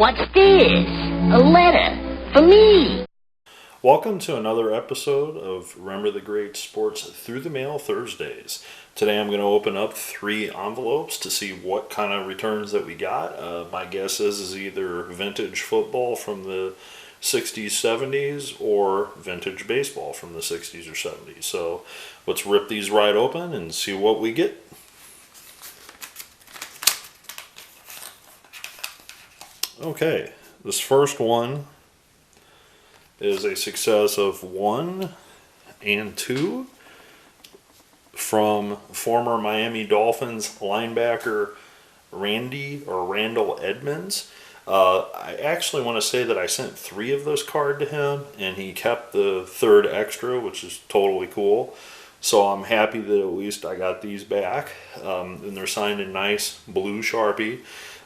What's this? A letter for me. Welcome to another episode of Remember the Great Sports Through the Mail Thursdays. Today I'm going to open up 3 envelopes to see what kind of returns that we got. My guess is either vintage football from the 60s, 70s, or vintage baseball from the 60s or 70s. So let's rip these right open and see what we get. Okay, this first one is a success of 1 and 2 from former Miami Dolphins linebacker Randall Edmunds. I actually want to say that I sent 3 of those cards to him, and he kept the 3rd extra, which is totally cool. So I'm happy that at least I got these back, and they're signed in nice blue Sharpie.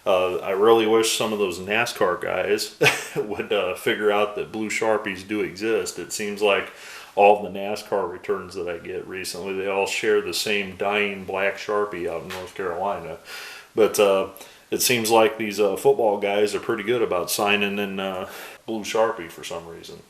I really wish some of those NASCAR guys would figure out that blue Sharpies do exist. It seems like all the NASCAR returns that I get recently, they all share the same dying black Sharpie out in North Carolina. But it seems like these football guys are pretty good about signing in blue Sharpie for some reason.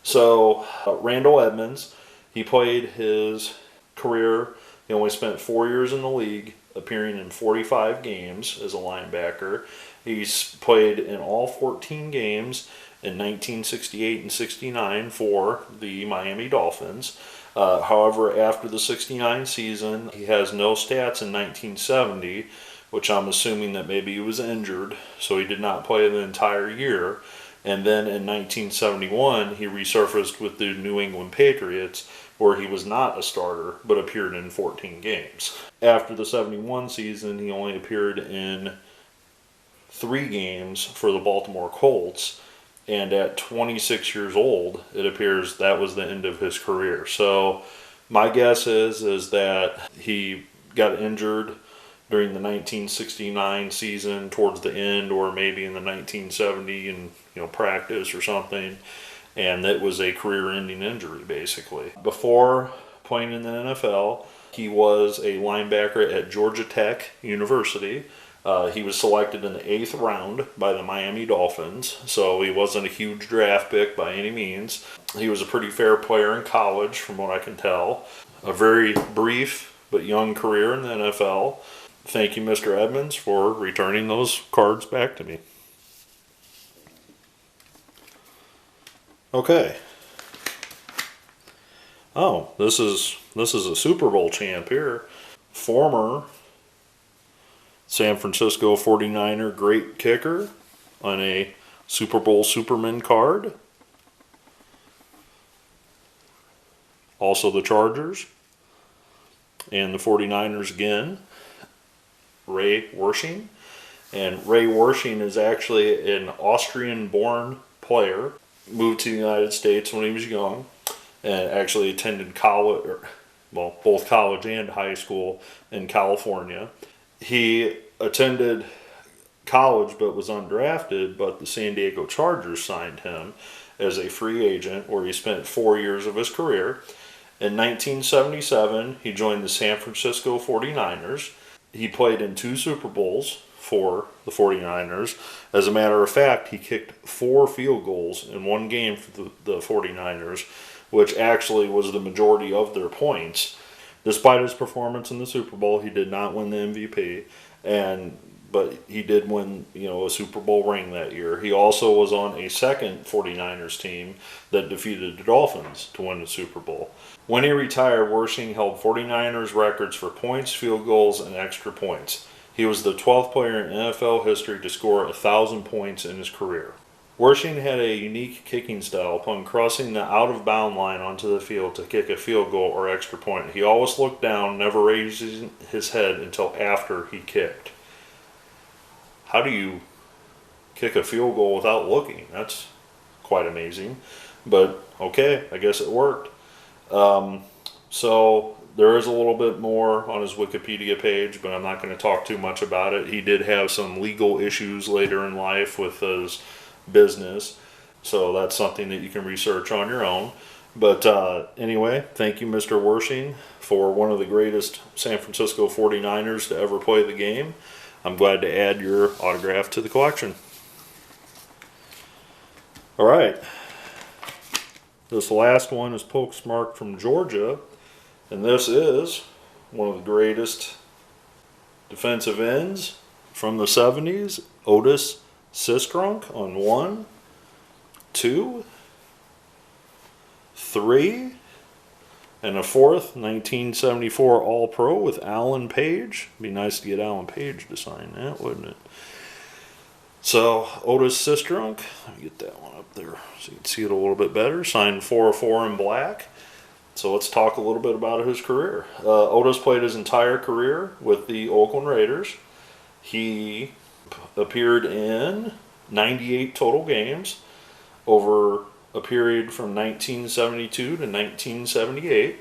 So Randall Edmunds, he played his career, he only spent 4 years in the league, appearing in 45 games as a linebacker. He's played in all 14 games in 1968 and 69 for the Miami Dolphins. However, after the 69 season, he has no stats in 1970, which I'm assuming that maybe he was injured, so he did not play the entire year. And then in 1971, he resurfaced with the New England Patriots, where he was not a starter, but appeared in 14 games. After the 71 season, he only appeared in 3 games for the Baltimore Colts, and at 26 years old, it appears that was the end of his career. So my guess is that he got injured during the 1969 season towards the end, or maybe in the 1970 in practice or something, and that was a career-ending injury basically. Before playing in the NFL, he was a linebacker at Georgia Tech University. He was selected in the 8th round by the Miami Dolphins, so he wasn't a huge draft pick by any means. He was a pretty fair player in college, from what I can tell. A very brief but young career in the NFL. Thank you, Mr. Edmunds, for returning those cards back to me. Okay. Oh, this is a Super Bowl champ here. Former San Francisco 49er great kicker on a Super Bowl Superman card. Also the Chargers and the 49ers again. Ray Wersching. And Ray Wersching is actually an Austrian-born player. Moved to the United States when he was young, and actually attended college, both college and high school in California. He attended college but was undrafted, but the San Diego Chargers signed him as a free agent, where he spent 4 years of his career. In 1977, he joined the San Francisco 49ers. He played in 2 Super Bowls for the 49ers. As a matter of fact, he kicked 4 field goals in 1 game for the 49ers, which actually was the majority of their points. Despite his performance in the Super Bowl, he did not win the MVP, but he did win, a Super Bowl ring that year. He also was on a second 49ers team that defeated the Dolphins to win the Super Bowl. When he retired, Wersching held 49ers records for points, field goals, and extra points. He was the 12th player in NFL history to score 1,000 points in his career. Wersching had a unique kicking style. Upon crossing the out-of-bound line onto the field to kick a field goal or extra point, he always looked down, never raising his head until after he kicked. How do you kick a field goal without looking? That's quite amazing. But okay, I guess it worked. So there is a little bit more on his Wikipedia page, but I'm not going to talk too much about it. He did have some legal issues later in life with his business, so that's something that you can research on your own. But anyway, thank you, Mr. Wersching, for one of the greatest San Francisco 49ers to ever play the game. I'm glad to add your autograph to the collection. All right. This last one is postmarked from Georgia, and this is one of the greatest defensive ends from the 70s, Otis Sistrunk on 1, 2, 3, and a 4th, 1974 All-Pro with Alan Page. Be nice to get Alan Page to sign that, wouldn't it? So, Otis Sistrunk, let me get that one up there so you can see it a little bit better. Signed 404 in black. So let's talk a little bit about his career. Otis played his entire career with the Oakland Raiders. He appeared in 98 total games over a period from 1972 to 1978.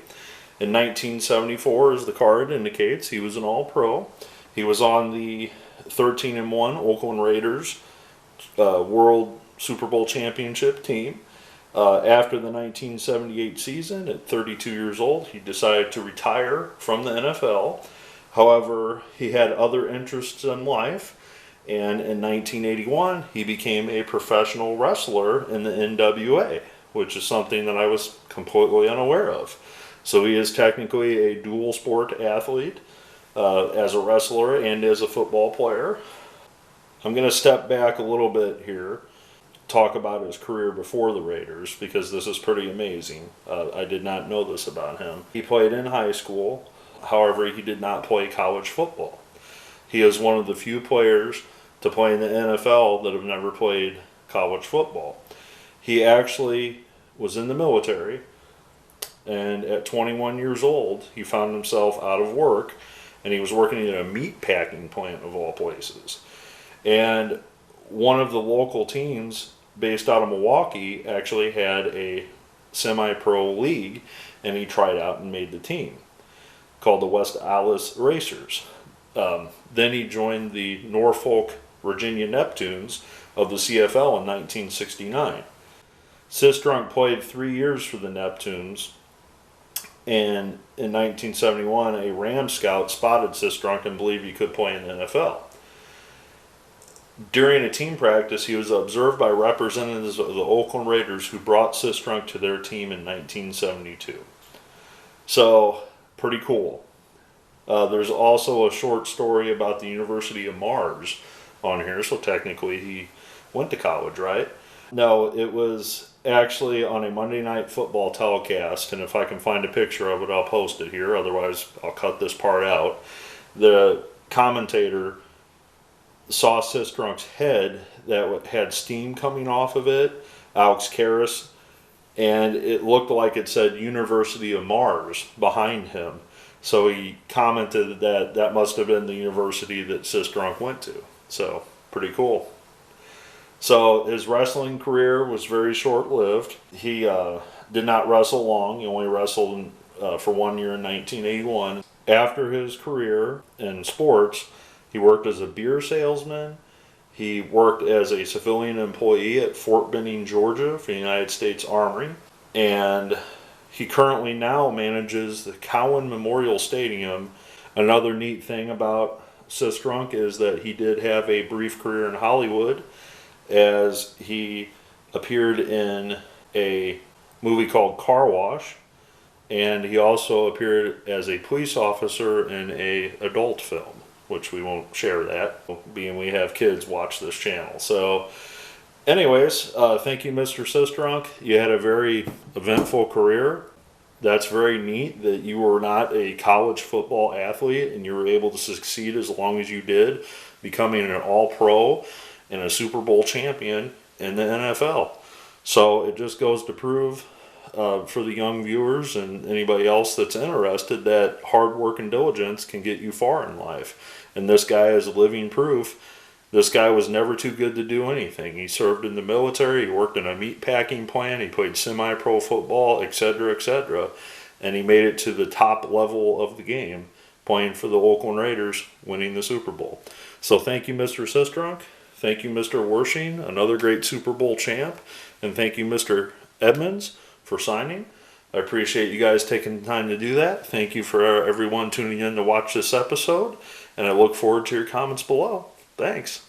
In 1974, as the card indicates, he was an All-Pro. He was on the 13-1 Oakland Raiders World Super Bowl Championship team. After the 1978 season, at 32 years old, he decided to retire from the NFL. However, he had other interests in life, and in 1981, he became a professional wrestler in the NWA, which is something that I was completely unaware of. So he is technically a dual sport athlete. As a wrestler and as a football player. I'm going to step back a little bit here, talk about his career before the Raiders, because this is pretty amazing. I did not know this about him. He played in high school, however, he did not play college football. He is one of the few players to play in the NFL that have never played college football. He actually was in the military, and at 21 years old, he found himself out of work. And he was working in a meat packing plant of all places. And one of the local teams based out of Milwaukee actually had a semi-pro league, and he tried out and made the team, called the West Allis Racers. Then he joined the Norfolk, Virginia Neptunes of the CFL in 1969. Sistrunk played 3 years for the Neptunes. And in 1971, a Ram scout spotted Sistrunk and believed he could play in the NFL. During a team practice, he was observed by representatives of the Oakland Raiders who brought Sistrunk to their team in 1972. So, pretty cool. There's also a short story about the University of Mars on here, so technically he went to college, right? No, it was actually on a Monday Night Football telecast, and if I can find a picture of it, I'll post it here. Otherwise, I'll cut this part out. The commentator saw Sistrunk's head that had steam coming off of it, Alex Karras, and it looked like it said University of Mars behind him. So he commented that that must have been the university that Sistrunk went to. So, pretty cool. So his wrestling career was very short-lived. He did not wrestle long. He only wrestled for 1 year in 1981. After his career in sports, he worked as a beer salesman. He worked as a civilian employee at Fort Benning, Georgia for the United States Army. And he currently now manages the Cowan Memorial Stadium. Another neat thing about Sistrunk is that he did have a brief career in Hollywood, as he appeared in a movie called Car Wash, and he also appeared as a police officer in a adult film, which we won't share that, being we have kids watch this channel. So anyways, thank you, Mr. Sistrunk. You had a very eventful career. That's very neat that you were not a college football athlete and you were able to succeed as long as you did, becoming an All-Pro and a Super Bowl champion in the NFL. So it just goes to prove for the young viewers and anybody else that's interested that hard work and diligence can get you far in life. And this guy is living proof. This guy was never too good to do anything. He served in the military, he worked in a meat packing plant, he played semi-pro football, etc., etc. And he made it to the top level of the game, playing for the Oakland Raiders, winning the Super Bowl. So thank you, Mr. Sistrunk. Thank you, Mr. Wersching, another great Super Bowl champ. And thank you, Mr. Edmunds, for signing. I appreciate you guys taking the time to do that. Thank you for everyone tuning in to watch this episode. And I look forward to your comments below. Thanks.